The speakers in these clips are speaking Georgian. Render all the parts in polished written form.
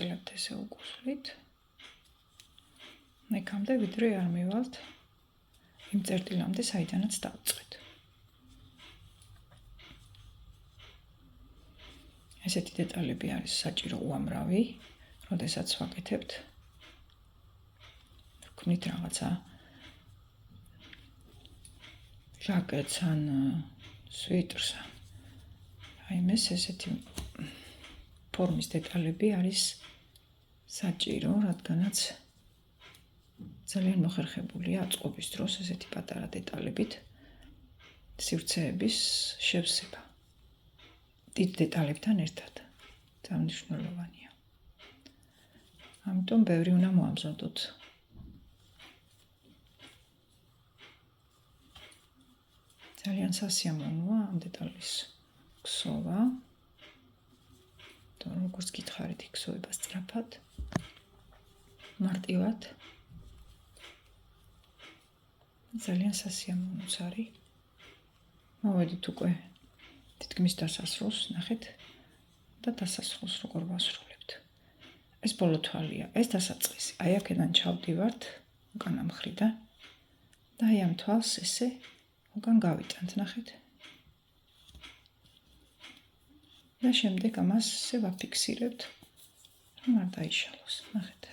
დავაგრძელებთ ესე უგუსლით. მეკამდე ვიდრე არ მივალთ იმ წერტილამდე, საიდანაც დავწყეთ. ესეთი დეტალები არის საჭირო უამრავი, როდესაც ვაკეთებთ ვქმნით რაღაცა ჟაკეტს ან სვიტრს. იმეს ესეთი ფორმის დეტალები არის საჭირო, რადგანაც ძალიან მოხერხებულია აწყობის დროს ესეთი პატარა დეტალებით სივრცეების შევსება. დიდ დეტალებთან ერთად. ძალიან მნიშვნელოვანია. ამიტომ ბევრი უნდა მოამზადოთ. ძალიან სასიამოვნოა ამ დეტალის ქსოვა. როგორც გითხარით, იქსოვება სწრაფად, მარტივად. ძალიან სასიამოვნოც არის. მოვედით უკვე თითქმის დასასრულს, ნახეთ და დასასრულს როგორ ვასრულებთ. ეს ბოლო თვალია, ეს დასაწყისი. აი აქედან ჩავდივართ უკანა მხრიდან და აი ამ თვალს ესე უკან გავიტანთ, ნახეთ. და შემდეგ ამას ესე ვაფიქსირებთ, რომ არ დაიშალოს, ნახეთ.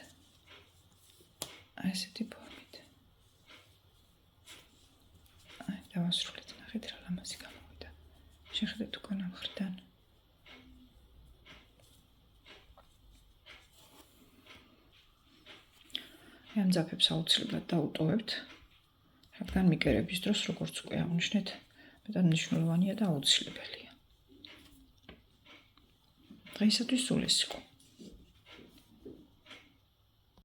აი ესეთი ფორმით. აი დავასრულეთ, ნახეთ რა ლამაზი გამოვიდა. შეხედეთ უკანა მხრიდან. ამ ძაფებს აუცილებლად დაუტოვებთ, რადგან მიკერების დროს, როგორც უკვე აღნიშნეთ, მეტად მნიშვნელოვანია და აუცილებელია. დღეისათვის სულ ეს იყო.